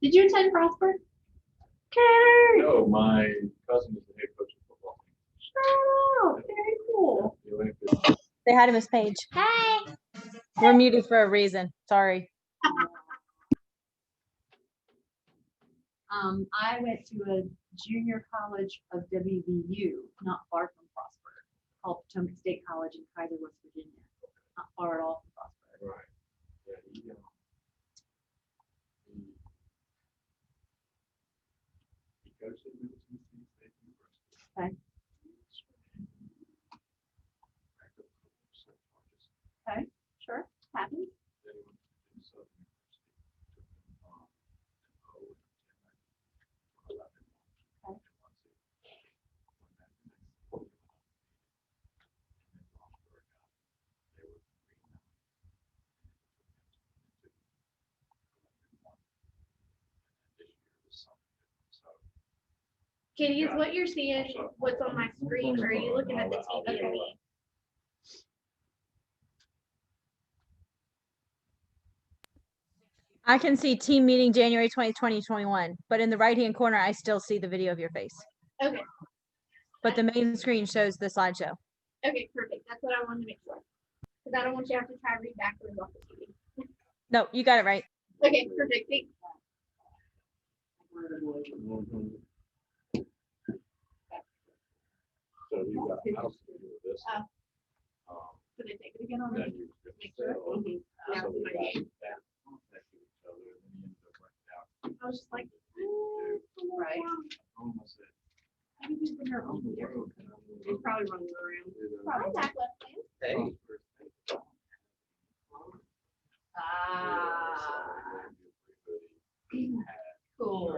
Did you attend Prosper? No, my cousin is the head coach of football team. Oh, very cool. The Olympics. They had him as Paige. Hey. We're muted for a reason. Sorry. I went to a junior college of WVU, not far from Prosper, called Potomac State College in Kaiser, West Virginia. Not far at all from Prosper. Right. Yeah, he coached at Middle Tennessee State University. Okay. Okay, sure, happens. Then he went to Southern University. Katie, is what you're seeing what's on my screen, or are you looking at the TV? I can see team meeting January 2021, but in the right-hand corner, I still see the video of your face. Okay, But the main screen shows the slideshow. okay, perfect. That's what I wanted to make sure. Because I don't want you to have to try to read backwards off the TV. No, you got it right. Okay, perfect. Thanks. So you got house to do with this. Could I take it again on Then the? you could Make sure. sell. Yeah, So we my got name. that contact with each other, and then you ended up working out. I was just like, Right. Almost said, he's probably running around. Hi, Zach Westland. Hey. Cool.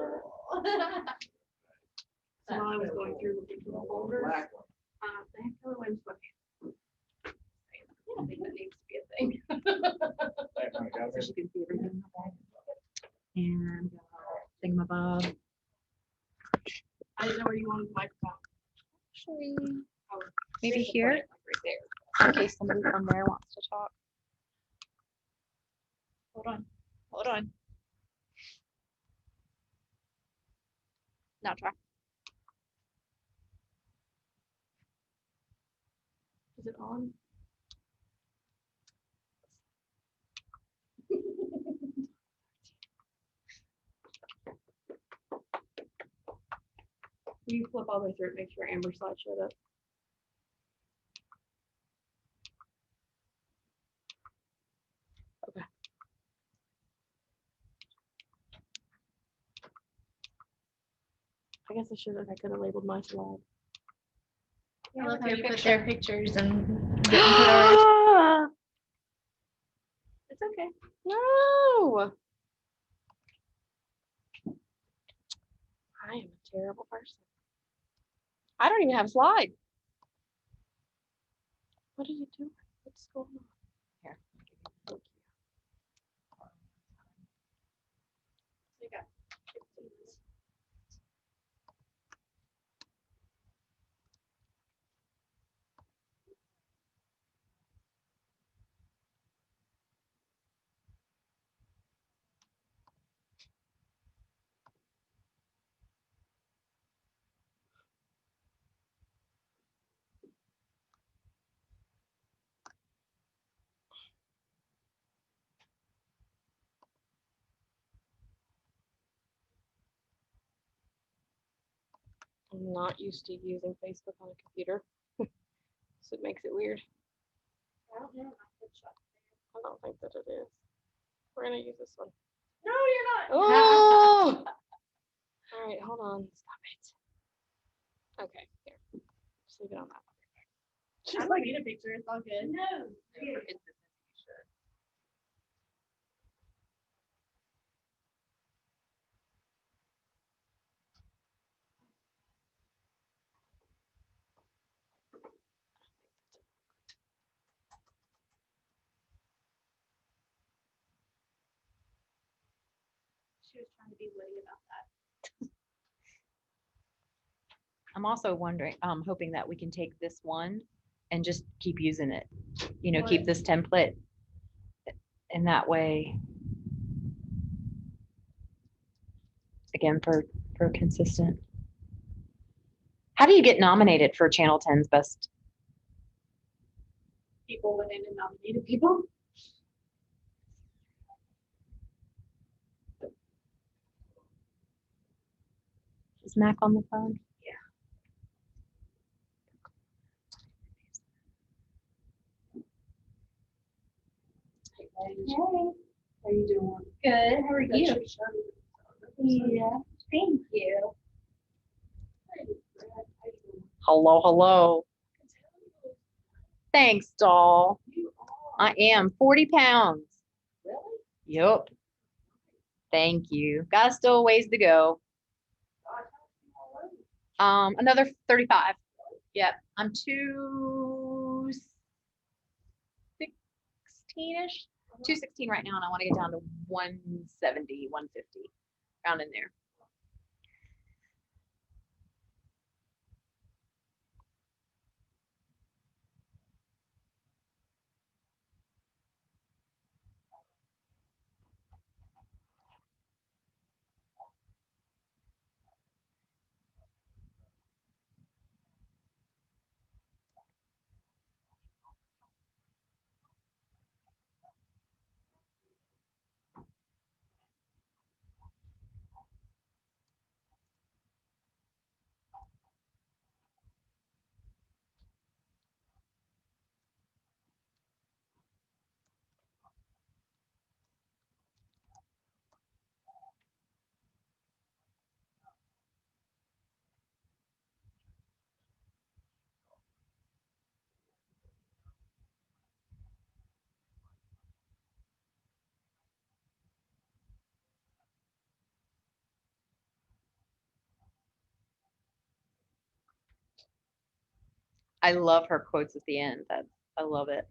So while I was going through looking for the folders, they have Keller Williams sweatpants. I don't think that needs to be a thing. So she can see everything in the bag. And thingamabob. I didn't know where you wanted the microphone. Actually, Oh, maybe there's the here, plant, like right there. in case somebody from there wants to talk. Hold on, hold on. Now try. Is it on? Will you flip all the way through it, make sure Amber slide showed up? Okay. I guess I should have, I could have labeled my slide. I Yeah, love how how you you put put their that. pictures and didn't put ours. It's okay. No. I am a terrible person. I don't even have a slide. What are you doing? What's going on? Here. Thank you. So you got 15 minutes. I'm not used to using Facebook on a computer. So it makes it weird. I don't know. I could shut I don't think that it is. We're gonna use this one. No, you're not. Oh! All right, hold on. Stop it. Okay, here. Just leave it on that. Just like need a picture. It's all good. No. She was trying to be witty about that. I'm also wondering, hoping that we can take this one and just keep using it. You know, keep What? this template in that way. Again, for consistent. How do you get nominated for Channel 10's best? People within and nominated people. Is Mac on the phone? Hey, how you doing? Good, how are That's you? your son. Yeah, thank you. Hello, hello. Thanks, doll. I am 40 pounds. Really? Yep. Thank you. Got still a ways to go. Another 35. Yep. I'm 216-ish. 216 right now, and I want to get down to 170, 150, around in there. I love her quotes at the end. I love it.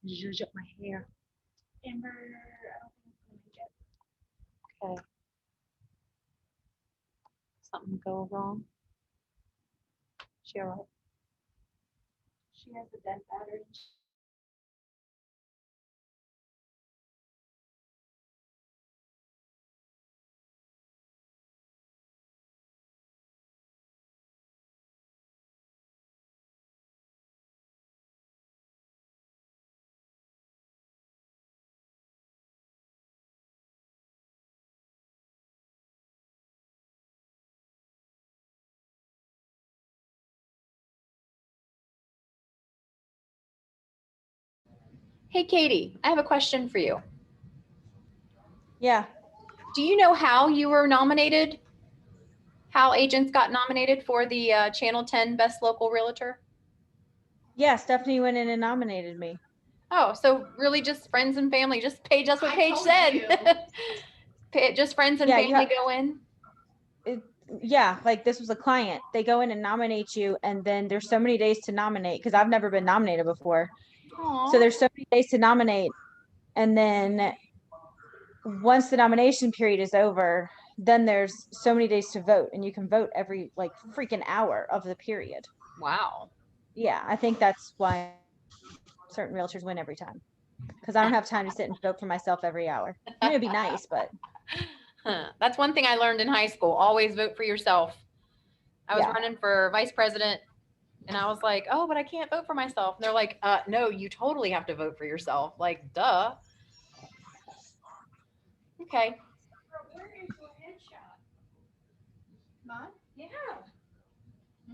Zhuzh up my hair. Amber, I don't think I'm gonna get. Okay. Something go wrong? She all right? She has a dead battery. Hey, Katie, I have a question for you. Yeah. Do you know how you were nominated? How agents got nominated for the Channel 10 Best Local Realtor? Yeah, Stephanie went in and nominated me. Oh, so really just friends and family, just Paige, that's what I Paige told said. you. Just friends and Yeah, you family ha- go in? Yeah, like this was a client. They go in and nominate you, and then there's so many days to nominate because I've never been nominated before. So Aw. there's so many days to nominate, and then once the nomination period is over, then there's so many days to vote, and you can vote every like freaking hour of the period. Wow. Yeah, I think that's why certain realtors win every time because I don't have time to sit and vote for myself every hour. I mean, it'd be nice, but Huh. That's one thing I learned in high school. Always vote for yourself. I was Yeah. running for vice president and I was like, oh, but I can't vote for myself. And they're like, no, you totally have to vote for yourself. Like, duh. Okay. Where is your headshot? Mine? Yeah.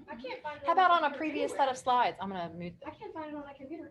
I can't find it. How about on a my previous computer. set of slides? I'm going to move. I can't find it on my computer.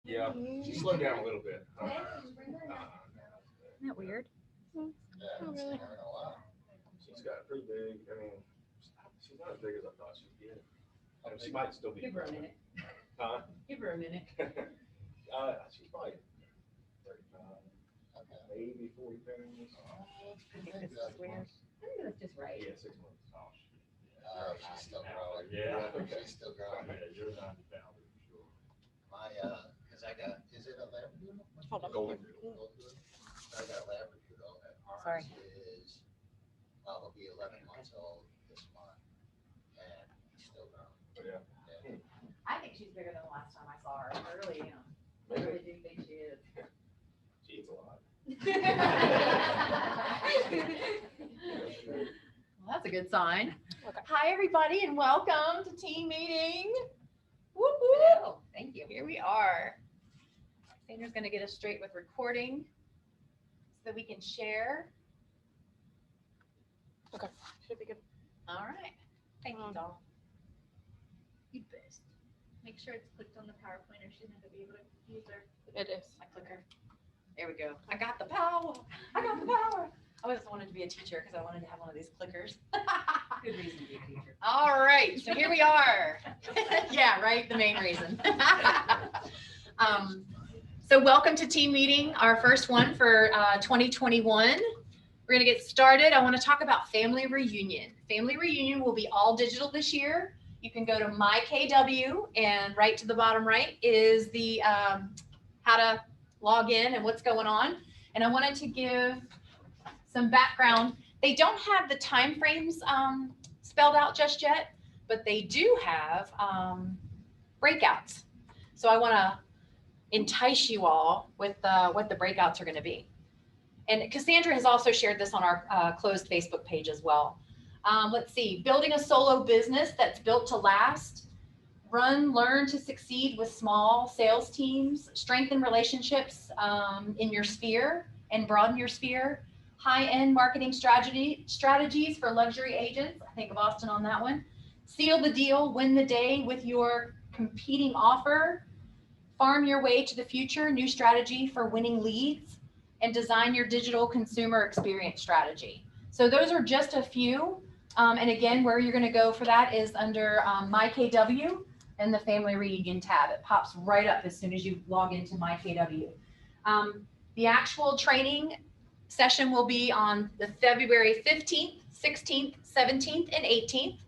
Yeah, she slowed down a little bit. Isn't that weird? Oh, really? She's got pretty big, I mean, she's not as big as I thought she'd get. She might still be. Give her a minute. Huh? Give her a minute. She's probably 35, maybe 40 pounds. I think that's just right. Yeah, 6 months. She's still growing. Yeah. She's still growing. Yeah, you're 90 pounds for sure. My, cause I got, is it a Labradoodle? Hold on. Golden. Golden. I got a Labradoodle and Sorry. ours is, will be 11 months old this month. And he's still growing. Yeah. I think she's bigger than the last time I saw her. I really am. I really do think she is. She eats a lot. Well, that's a good sign. Okay. Hi, everybody, and welcome to team meeting. Whoop, whoop. Thank you. Here we are. Sandra's going to get us straight with recording so that we can share. Should be good. All right. Thank you, doll. You best. Make sure it's clicked on the PowerPoint or she's not gonna be able to use her. It is. My clicker. There we go. I got the power. I got the power. I always wanted to be a teacher because I wanted to have one of these clickers. Good reason to be a teacher. All right, so here we are. Yeah, right, the main reason. So welcome to team meeting, our first one for 2021. We're gonna get started. I wanna talk about family reunion. Family reunion will be all digital this year. You can go to MyKW and right to the bottom right is the how to log in and what's going on. And I wanted to give some background. They don't have the time frames spelled out just yet, but they do have breakouts. So I want to entice you all with what the breakouts are going to be. And Cassandra has also shared this on our closed Facebook page as well. Let's see, building a solo business that's built to last, learn to succeed with small sales teams, strengthen relationships in your sphere and broaden your sphere, high-end marketing strategies for luxury agents. I think of Austin on that one. Seal the deal, win the day with your competing offer, farm your way to the future, new strategy for winning leads, and design your digital consumer experience strategy. So those are just a few. And again, where you're going to go for that is under MyKW and the Family Reunion tab. It pops right up as soon as you log into MyKW. The actual training session will be on the February 15th, 16th, 17th, and 18th.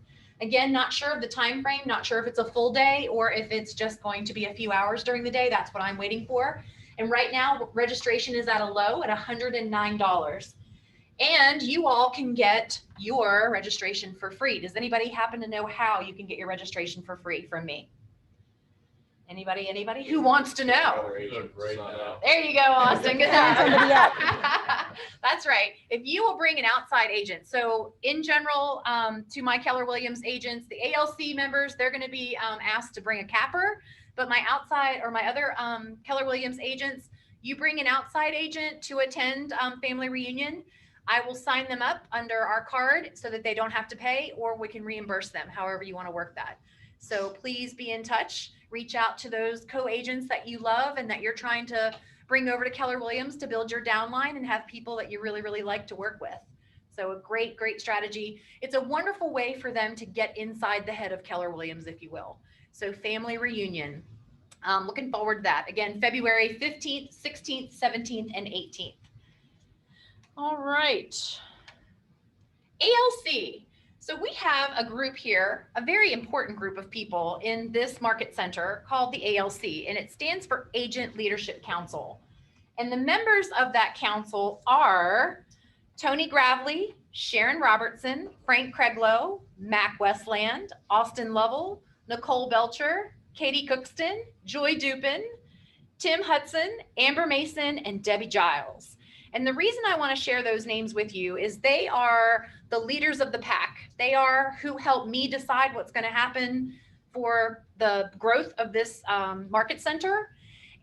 Again, not sure of the time frame, not sure if it's a full day or if it's just going to be a few hours during the day. That's what I'm waiting for. And right now, registration is at a low at $109. And you all can get your registration for free. Does anybody happen to know how you can get your registration for free from me? Anybody? Who wants to know? There you go, Austin. Good Sign somebody job. up. That's right. If you will bring an outside agent. So in general, to my Keller Williams agents, the ALC members, they're going to be asked to bring a capper. But my outside or my other Keller Williams agents, you bring an outside agent to attend family reunion. I will sign them up under our card so that they don't have to pay, or we can reimburse them, however you want to work that. So please be in touch. Reach out to those co-agents that you love and that you're trying to bring over to Keller Williams to build your downline and have people that you really, really like to work with. So a great, great strategy. It's a wonderful way for them to get inside the head of Keller Williams, if you will. So family reunion. Looking forward to that. Again, February 15th, 16th, 17th, and 18th. All right. ALC. So we have a group here, a very important group of people in this market center called the ALC, and it stands for Agent Leadership Council. And the members of that council are Tony Gravely, Sharon Robertson, Frank Craiglow, Mac Westland, Austin Lovell, Nicole Belcher, Katie Cookston, Joy Dupin, Tim Hudson, Amber Mason, and Debbie Giles. And the reason I want to share those names with you is they are the leaders of the pack. They are who help me decide what's going to happen for the growth of this market center.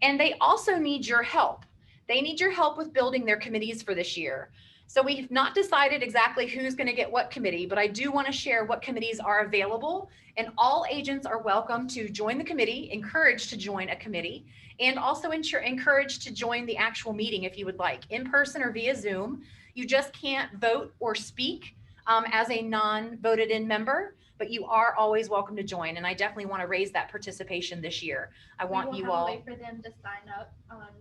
And they also need your help. They need your help with building their committees for this year. So we've not decided exactly who's going to get what committee, but I do want to share what committees are available, and all agents are welcome to join the committee, encouraged to join a committee, and also encouraged to join the actual meeting if you would like, in person or via Zoom. You just can't vote or speak as a non-voted in member, but you are always welcome to join. And I definitely want to raise that participation this year. I want We you will have a all. way for them to sign up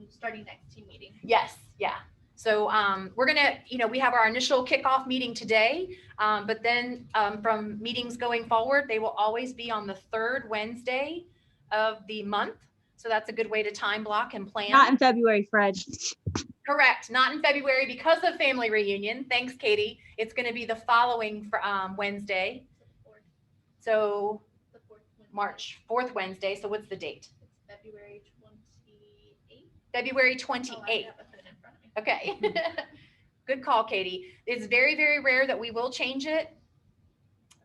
starting next team meeting. Yes, yeah. So we're gonna, we have our initial kickoff meeting today, but then from meetings going forward, they will always be on the third Wednesday of the month. So that's a good way to time block and plan. Not in February, Fred. Correct, not in February because of family reunion. Thanks, Katie. It's gonna be the following Wednesday. So The fourth Wednesday. March 4th Wednesday. So what's the date? It's February 28th. February Oh, I 28th. have it in front of me. Okay. Good call, Katie. It's very, very rare that we will change it,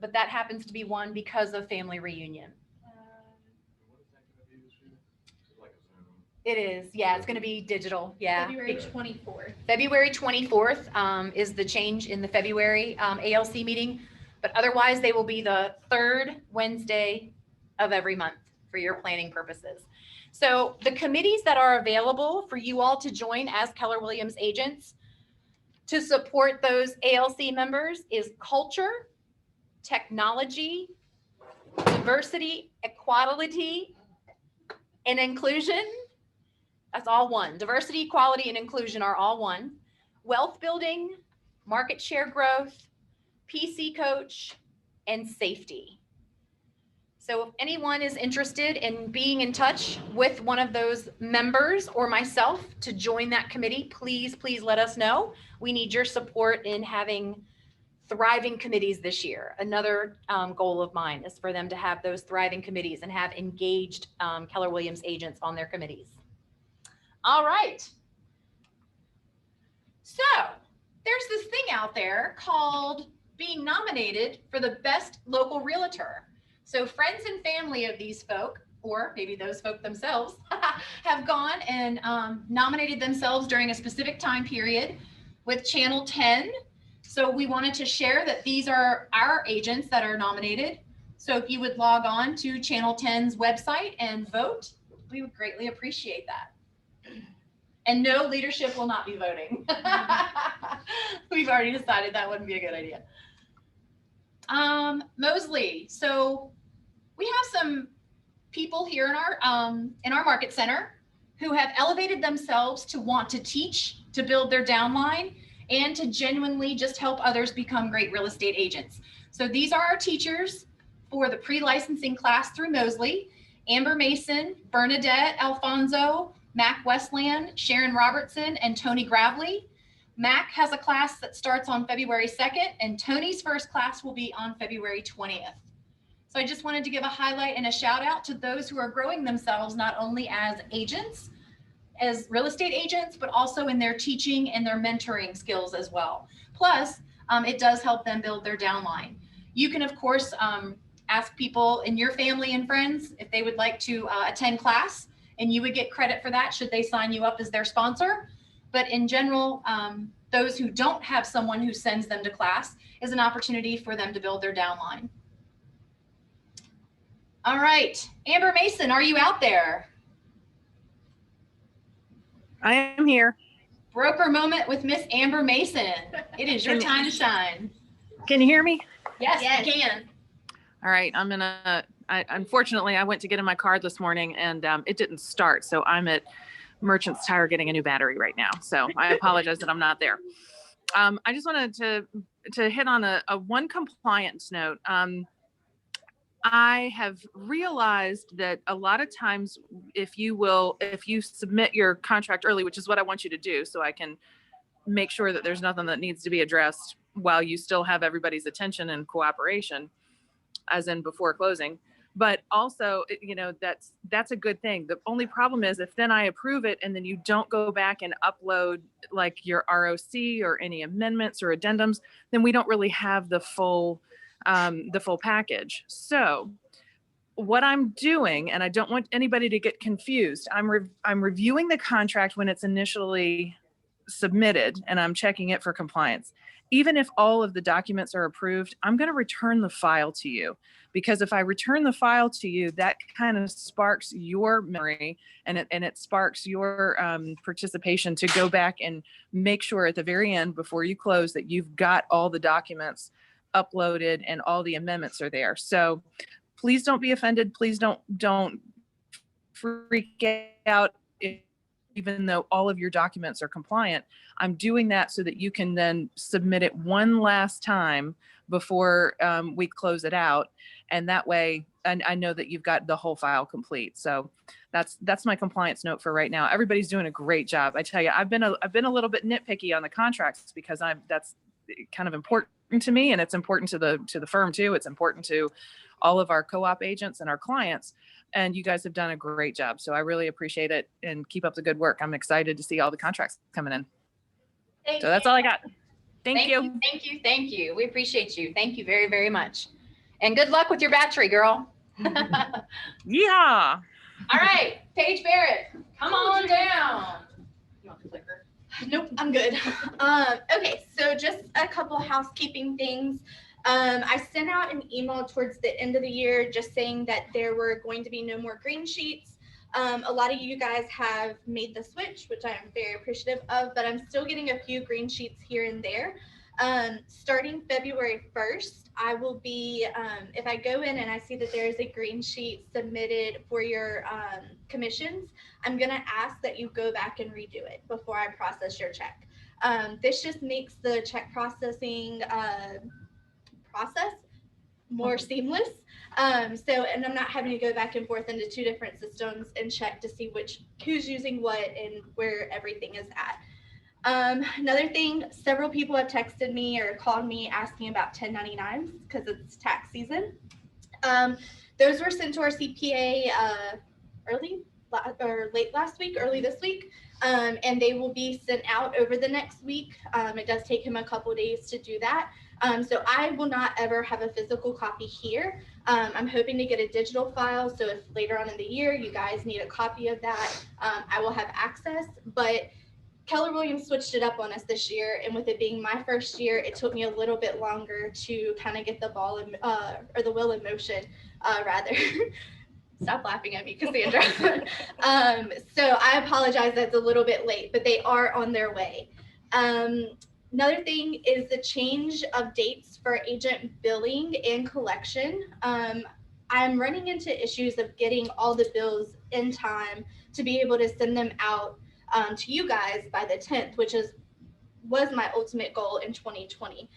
but that happens to be one because of family reunion. What is that gonna be this year? Is it like a Zoom? It is. Yeah, it's going to be digital. Yeah. February 24th. February 24th is the change in the February ALC meeting, but otherwise they will be the third Wednesday of every month for your planning purposes. So the committees that are available for you all to join as Keller Williams agents to support those ALC members is culture, technology, diversity, equality, and inclusion. That's all one. Diversity, equality, and inclusion are all one. Wealth building, market share growth, PC coach, and safety. So if anyone is interested in being in touch with one of those members or myself to join that committee, please let us know. We need your support in having thriving committees this year. Another goal of mine is for them to have those thriving committees and have engaged Keller Williams agents on their committees. All right. So there's this thing out there called being nominated for the best local realtor. So friends and family of these folk, or maybe those folk themselves, have gone and nominated themselves during a specific time period with Channel 10. So we wanted to share that these are our agents that are nominated. So if you would log on to Channel 10's website and vote, we would greatly appreciate that. And no, leadership will not be voting. We've already decided that wouldn't be a good idea. Mosley, so we have some people here in our market center who have elevated themselves to want to teach, to build their downline, and to genuinely just help others become great real estate agents. So these are our teachers for the pre-licensing class through Mosley: Amber Mason, Bernadette Alfonso, Mac Westland, Sharon Robertson, and Tony Gravely. Mac has a class that starts on February 2nd, and Tony's first class will be on February 20th. So I just wanted to give a highlight and a shout out to those who are growing themselves, not only as agents, as real estate agents, but also in their teaching and their mentoring skills as well. Plus, it does help them build their downline. You can, of course, ask people in your family and friends if they would like to attend class, and you would get credit for that should they sign you up as their sponsor. But in general, those who don't have someone who sends them to class is an opportunity for them to build their downline. All right, Amber Mason, are you out there? I am here. Broker moment with Miss Amber Mason. It is your time to shine. Can you hear me? Yes, you can. All right. Unfortunately, I went to get in my car this morning and it didn't start. So I'm at Merchants Tire getting a new battery right now. So I apologize that I'm not there. I just wanted to hit on a one compliance note. I have realized that a lot of times if you submit your contract early, which is what I want you to do, so I can make sure that there's nothing that needs to be addressed while you still have everybody's attention and cooperation, as in before closing. But also, that's a good thing. The only problem is if then I approve it and then you don't go back and upload like your ROC or any amendments or addendums, then we don't really have the full package. So what I'm doing, and I don't want anybody to get confused, I'm reviewing the contract when it's initially submitted and I'm checking it for compliance, even if all of the documents are approved, I'm going to return the file to you, because if I return the file to you, that kind of sparks your memory and it sparks your participation to go back and make sure at the very end before you close that you've got all the documents uploaded and all the amendments are there. So please don't be offended. Please don't freak out even though all of your documents are compliant. I'm doing that so that you can then submit it one last time before we close it out. And that way, and I know that you've got the whole file complete. So that's my compliance note for right now. Everybody's doing a great job. I tell you, I've been a little bit nitpicky on the contracts because that's kind of important to me, and it's important to the firm too. It's important to all of our co-op agents and our clients. And you guys have done a great job. So I really appreciate it, and keep up the good work. I'm excited to see all the contracts coming in. So that's all I got. Thank you. Thank you. We appreciate you. Thank you very, very much. And good luck with your battery, girl. Yeah. All right, Paige Barrett, come on down. You want the clicker? Nope, I'm good. Okay, so just a couple housekeeping things. I sent out an email towards the end of the year just saying that there were going to be no more green sheets. A lot of you guys have made the switch, which I am very appreciative of, but I'm still getting a few green sheets here and there. Starting February 1st, I will be, if I go in and I see that there is a green sheet submitted for your commissions, I'm going to ask that you go back and redo it before I process your check. This just makes the check processing process more seamless. And I'm not having to go back and forth into two different systems and check to see who's using what and where everything is at. Another thing, several people have texted me or called me asking about 1099s because it's tax season. Those were sent to our CPA late last week, early this week, and they will be sent out over the next week. It does take him a couple of days to do that. So I will not ever have a physical copy here. I'm hoping to get a digital file. So if later on in the year you guys need a copy of that, I will have access. But Keller Williams switched it up on us this year, and with it being my first year, it took me a little bit longer to kind of get the ball in, or the wheel in motion, rather. Stop laughing at me, Cassandra. So I apologize that's a little bit late, but they are on their way. Another thing is the change of dates for agent billing and collection. I'm running into issues of getting all the bills in time to be able to send them out to you guys by the 10th, which was my ultimate goal in 2020.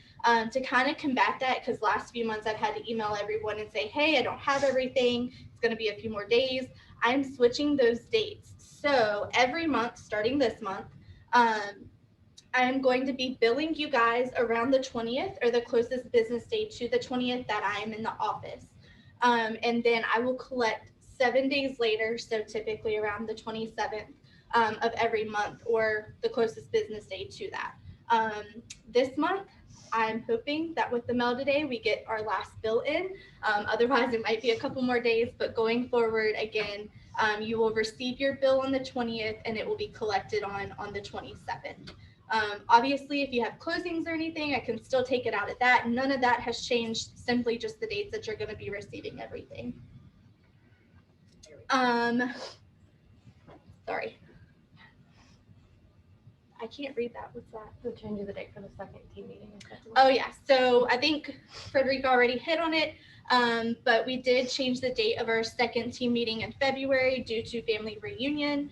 To kind of combat that, because last few months I've had to email everyone and say, hey, I don't have everything. It's going to be a few more days. I'm switching those dates. So every month, starting this month, I'm going to be billing you guys around the 20th or the closest business day to the 20th that I am in the office. And then I will collect 7 days later, so typically around the 27th of every month or the closest business day to that. This month, I'm hoping that with the mail today, we get our last bill in. Otherwise, it might be a couple more days, but going forward, again, you will receive your bill on the 20th and it will be collected on the 27th. Obviously, if you have closings or anything, I can still take it out at that. None of that has changed, simply just the dates that you're going to be receiving everything. Sorry. I can't read that. What's that? So changing the date for the second team meeting. Oh yeah, so I think Frederica already hit on it, but we did change the date of our second team meeting in February due to family reunion.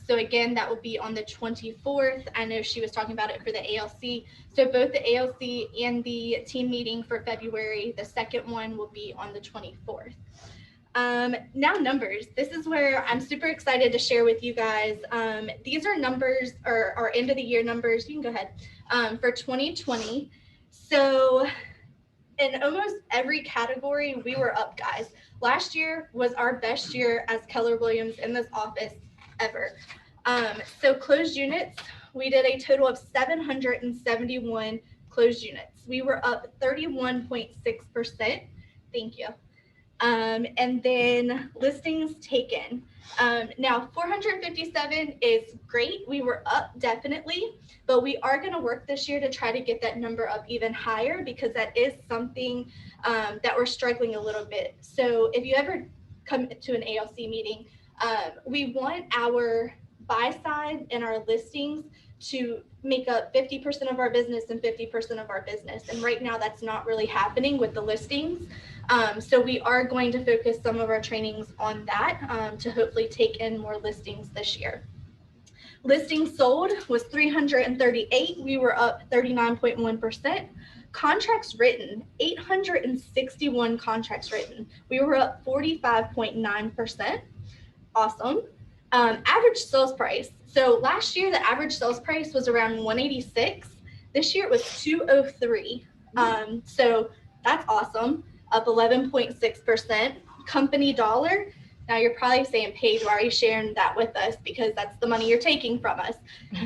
So again, that will be on the 24th. I know she was talking about it for the ALC. So both the ALC and the team meeting for February, the second one will be on the 24th. Now numbers. This is where I'm super excited to share with you guys. These are numbers, or our end of the year numbers. You can go ahead, for 2020. So in almost every category, we were up, guys. Last year was our best year as Keller Williams in this office ever. So closed units, we did a total of 771 closed units. We were up 31.6%. Thank you. And then listings taken. Now 457 is great. We were up definitely, but we are going to work this year to try to get that number up even higher because that is something that we're struggling a little bit. So if you ever come to an ALC meeting, we want our buy side and our listings to make up 50% of our business and 50% of our business. And right now that's not really happening with the listings. So we are going to focus some of our trainings on that to hopefully take in more listings this year. Listings sold was 338. We were up 39.1%. Contracts written, 861 contracts written. We were up 45.9%. Awesome. Average sales price. So last year, the average sales price was around 186. This year it was 203. So that's awesome. Up 11.6%. Company dollar. Now you're probably saying, Paige, why are you sharing that with us? Because that's the money you're taking from us.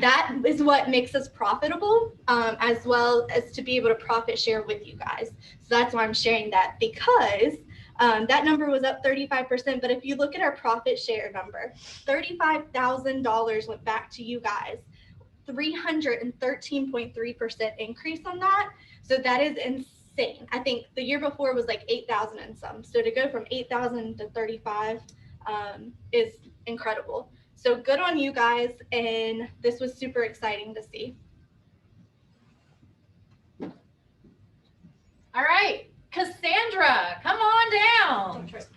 That is what makes us profitable, as well as to be able to profit share with you guys. So that's why I'm sharing that, because that number was up 35%. But if you look at our profit share number, $35,000 went back to you guys. 313.3% increase on that. So that is insane. I think the year before was like 8,000 and some. So to go from 8,000 to 35 is incredible. So good on you guys. And this was super exciting to see. All right, Cassandra, come on down. Don't trip.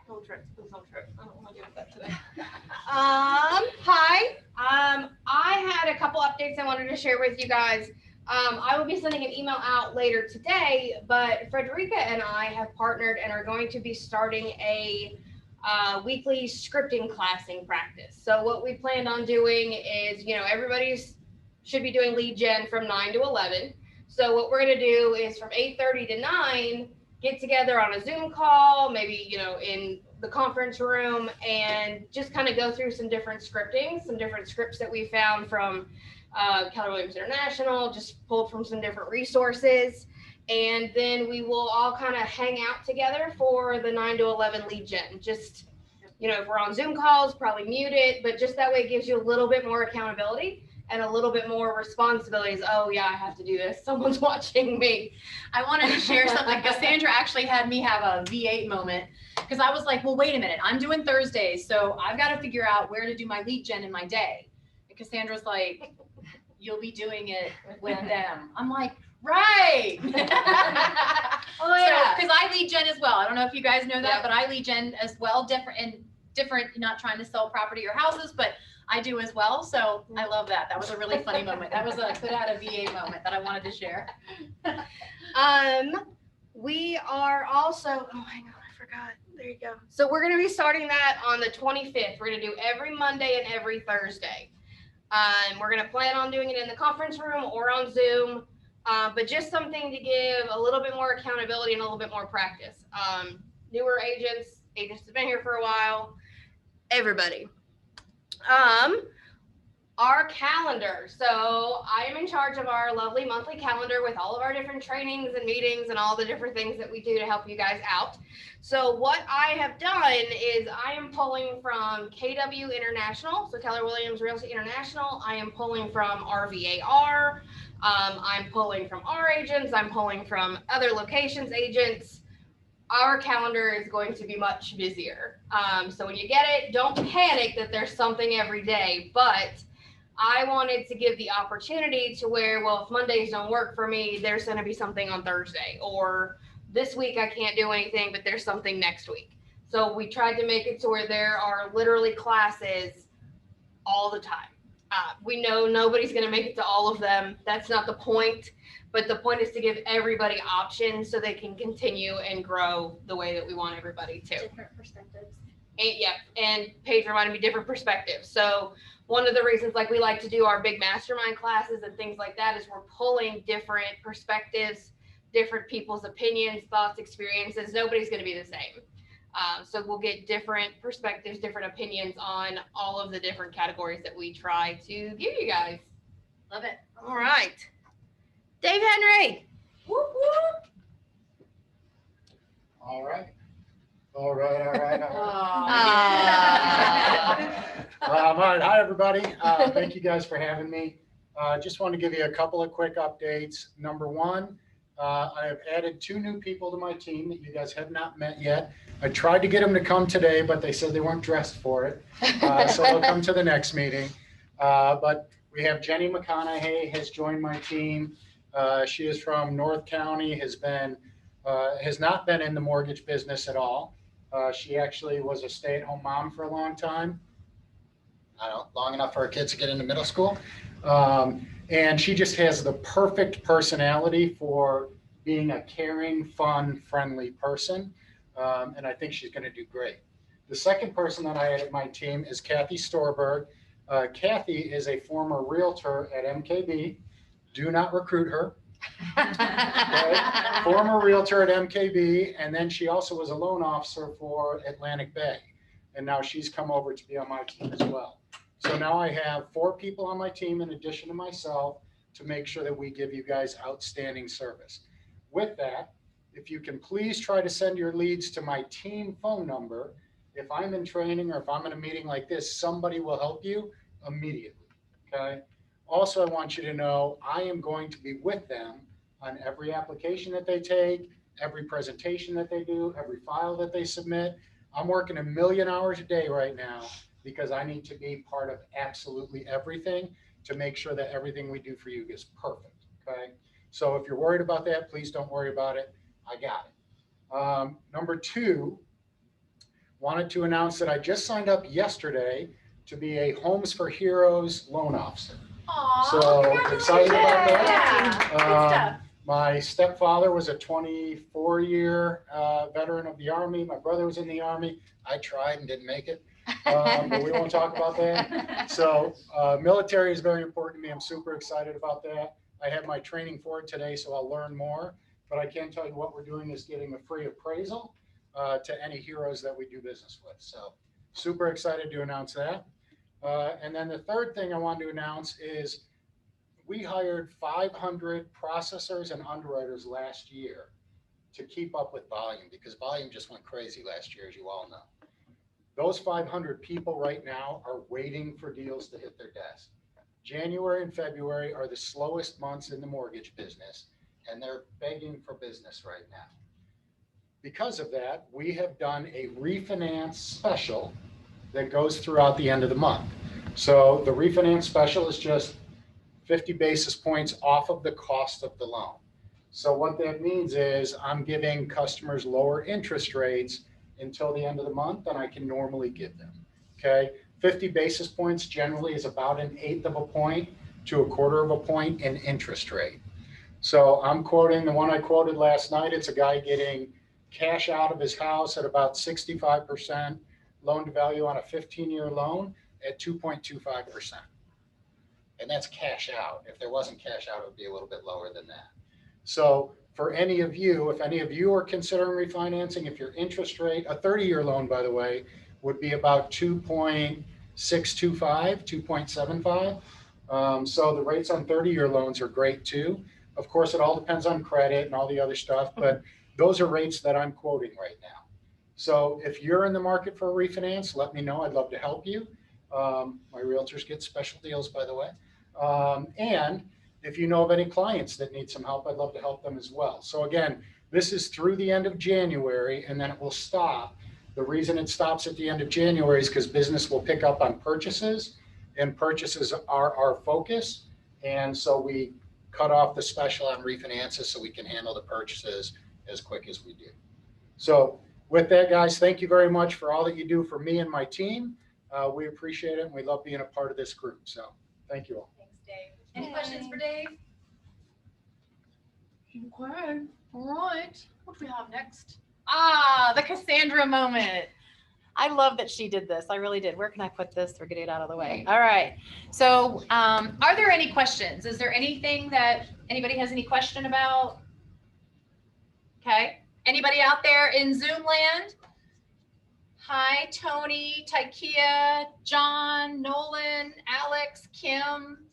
Don't trip. Please don't trip. I don't want to deal with that today. Hi. I had a couple updates I wanted to share with you guys. I will be sending an email out later today, but Frederica and I have partnered and are going to be starting a weekly scripting classing practice. So what we planned on doing is, everybody's should be doing lead gen from 9 to 11. So what we're going to do is from 8:30 to 9, get together on a Zoom call, maybe, in the conference room, and just kind of go through some different scripting, some different scripts that we found from Keller Williams International, just pulled from some different resources. And then we will all kind of hang out together for the 9 to 11 lead gen. Just, if we're on Zoom calls, probably mute it, but just that way it gives you a little bit more accountability and a little bit more responsibilities. Oh yeah, I have to do this. Someone's watching me. I wanted to share something. Cassandra actually had me have a V8 moment because I was like, well, wait a minute. I'm doing Thursdays, so I've got to figure out where to do my lead gen in my day. And Cassandra's like, you'll be doing it with them. I'm like, right. Oh yeah. Because I lead gen as well. I don't know if you guys know that, Yep. but I lead gen as well. Different, not trying to sell property or houses, but I do as well. So I love that. That was a really funny moment. That was a put out a VA moment that I wanted to share. We are also, oh, hang on, I forgot. There you go. So we're going to be starting that on the 25th. We're going to do every Monday and every Thursday. We're going to plan on doing it in the conference room or on Zoom, but just something to give a little bit more accountability and a little bit more practice. Newer agents have been here for a while, everybody. Our calendar. So I am in charge of our lovely monthly calendar with all of our different trainings and meetings and all the different things that we do to help you guys out. So what I have done is I am pulling from KW International, so Keller Williams Realty International. I am pulling from RVAR. I'm pulling from our agents. I'm pulling from other locations agents. Our calendar is going to be much busier. So when you get it, don't panic that there's something every day, but I wanted to give the opportunity to where, well, if Mondays don't work for me, there's going to be something on Thursday, or this week I can't do anything, but there's something next week. So we tried to make it to where there are literally classes all the time. We know nobody's going to make it to all of them. That's not the point. But the point is to give everybody options so they can continue and grow the way that we want everybody to. Different perspectives. And Paige reminded me different perspectives. So one of the reasons like we like to do our big mastermind classes and things like that is we're pulling different perspectives, different people's opinions, thoughts, experiences. Nobody's going to be the same. So we'll get different perspectives, different opinions on all of the different categories that we try to give you guys. Love it. All right. Dave Henry. Whoop, whoop. All right. All right, all right, all right. Aw. All right, hi, everybody. Thank you guys for having me. Just want to give you a couple of quick updates. Number one, I have added 2 new people to my team that you guys have not met yet. I tried to get them to come today, but they said they weren't dressed for it. So they'll come to the next meeting. But we have Jenny McConaughey has joined my team. She is from North County, has not been in the mortgage business at all. She actually was a stay-at-home mom for a long time. I don't know, long enough for her kids to get into middle school. And she just has the perfect personality for being a caring, fun, friendly person. And I think she's going to do great. The second person that I added to my team is Kathy Storberg. Kathy is a former realtor at MKB. Do not recruit her. Okay? Former realtor at MKB, and then she also was a loan officer for Atlantic Bay. And now she's come over to be on my team as well. So now I have 4 people on my team in addition to myself to make sure that we give you guys outstanding service. With that, if you can please try to send your leads to my team phone number. If I'm in training or if I'm in a meeting like this, somebody will help you immediately, okay? Also, I want you to know I am going to be with them on every application that they take, every presentation that they do, every file that they submit. I'm working 1,000,000 hours a day right now because I need to be part of absolutely everything to make sure that everything we do for you is perfect, okay? So if you're worried about that, please don't worry about it. I got it. Number 2, wanted to announce that I just signed up yesterday to be a Homes for Heroes loan officer. Aw, So excited about congratulations. that. Good stuff. My stepfather was a 24-year veteran of the Army. My brother was in the Army. I tried and didn't make it, but we won't talk about that. So military is very important to me. I'm super excited about that. I have my training for it today, so I'll learn more. But I can tell you what we're doing is getting a free appraisal to any heroes that we do business with. So super excited to announce that. And then the third thing I wanted to announce is we hired 500 processors and underwriters last year to keep up with volume because volume just went crazy last year, as you all know. Those 500 people right now are waiting for deals to hit their desk. January and February are the slowest months in the mortgage business, and they're begging for business right now. Because of that, we have done a refinance special that goes throughout the end of the month. So the refinance special is just 50 basis points off of the cost of the loan. So what that means is I'm giving customers lower interest rates until the end of the month than I can normally give them, okay? 50 basis points generally is about 1/8 of a point to 1/4 of a point in interest rate. So I'm quoting the one I quoted last night. It's a guy getting cash out of his house at about 65%, loan to value on a 15-year loan at 2.25%. And that's cash out. If there wasn't cash out, it would be a little bit lower than that. So for any of you, if any of you are considering refinancing, if your interest rate, a 30-year loan, by the way, would be about 2.625, 2.75. So the rates on 30-year loans are great too. Of course, it all depends on credit and all the other stuff, but those are rates that I'm quoting right now. So if you're in the market for a refinance, let me know. I'd love to help you. My realtors get special deals, by the way. And if you know of any clients that need some help, I'd love to help them as well. So again, this is through the end of January, and then it will stop. The reason it stops at the end of January is because business will pick up on purchases, and purchases are our focus. And so we cut off the special on refinances so we can handle the purchases as quick as we do. So with that, guys, thank you very much for all that you do for me and my team. We appreciate it, and we love being a part of this group. So thank you all. Thanks, Dave. Any questions for Dave? Okay, all right. What do we have next? Ah, the Cassandra moment. I love that she did this. I really did. Where can I put this? We're getting it out of the way. All right. So are there any questions? Is there anything that anybody has any question about? Okay. Anybody out there in Zoom land? Hi, Tony, Tykia, John, Nolan, Alex, Kim,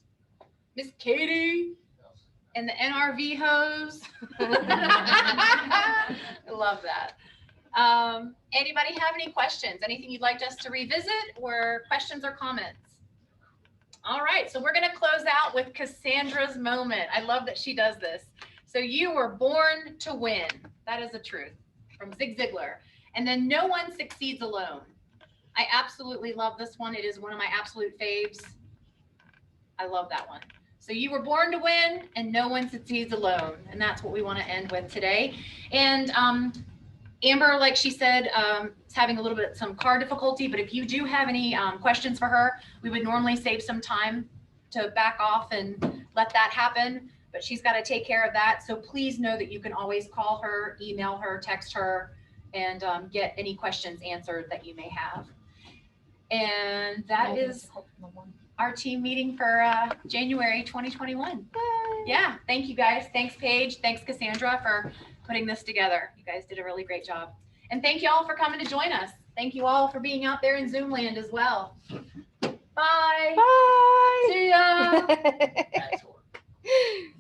Miss Katie, and the NRV hose. I love that. Anybody have any questions? Anything you'd like us to revisit or questions or comments? All right, so we're gonna close out with Cassandra's moment. I love that she does this. So you were born to win. That is the truth from Zig Ziglar. And then no one succeeds alone. I absolutely love this one. It is one of my absolute faves. I love that one. So you were born to win and no one succeeds alone. And that's what we want to end with today. And Amber, like she said, is having a little bit, some car difficulty, but if you do have any questions for her, we would normally save some time to back off and let that happen, but she's got to take care of that. So please know that you can always call her, email her, text her, and get any questions answered that you may have. And that is our team meeting for January 2021. Yay. Yeah, thank you guys. Thanks, Paige. Thanks, Cassandra, for putting this together. You guys did a really great job. And thank you all for coming to join us. Thank you all for being out there in Zoom land as well. Bye. Bye. See ya. Excellent.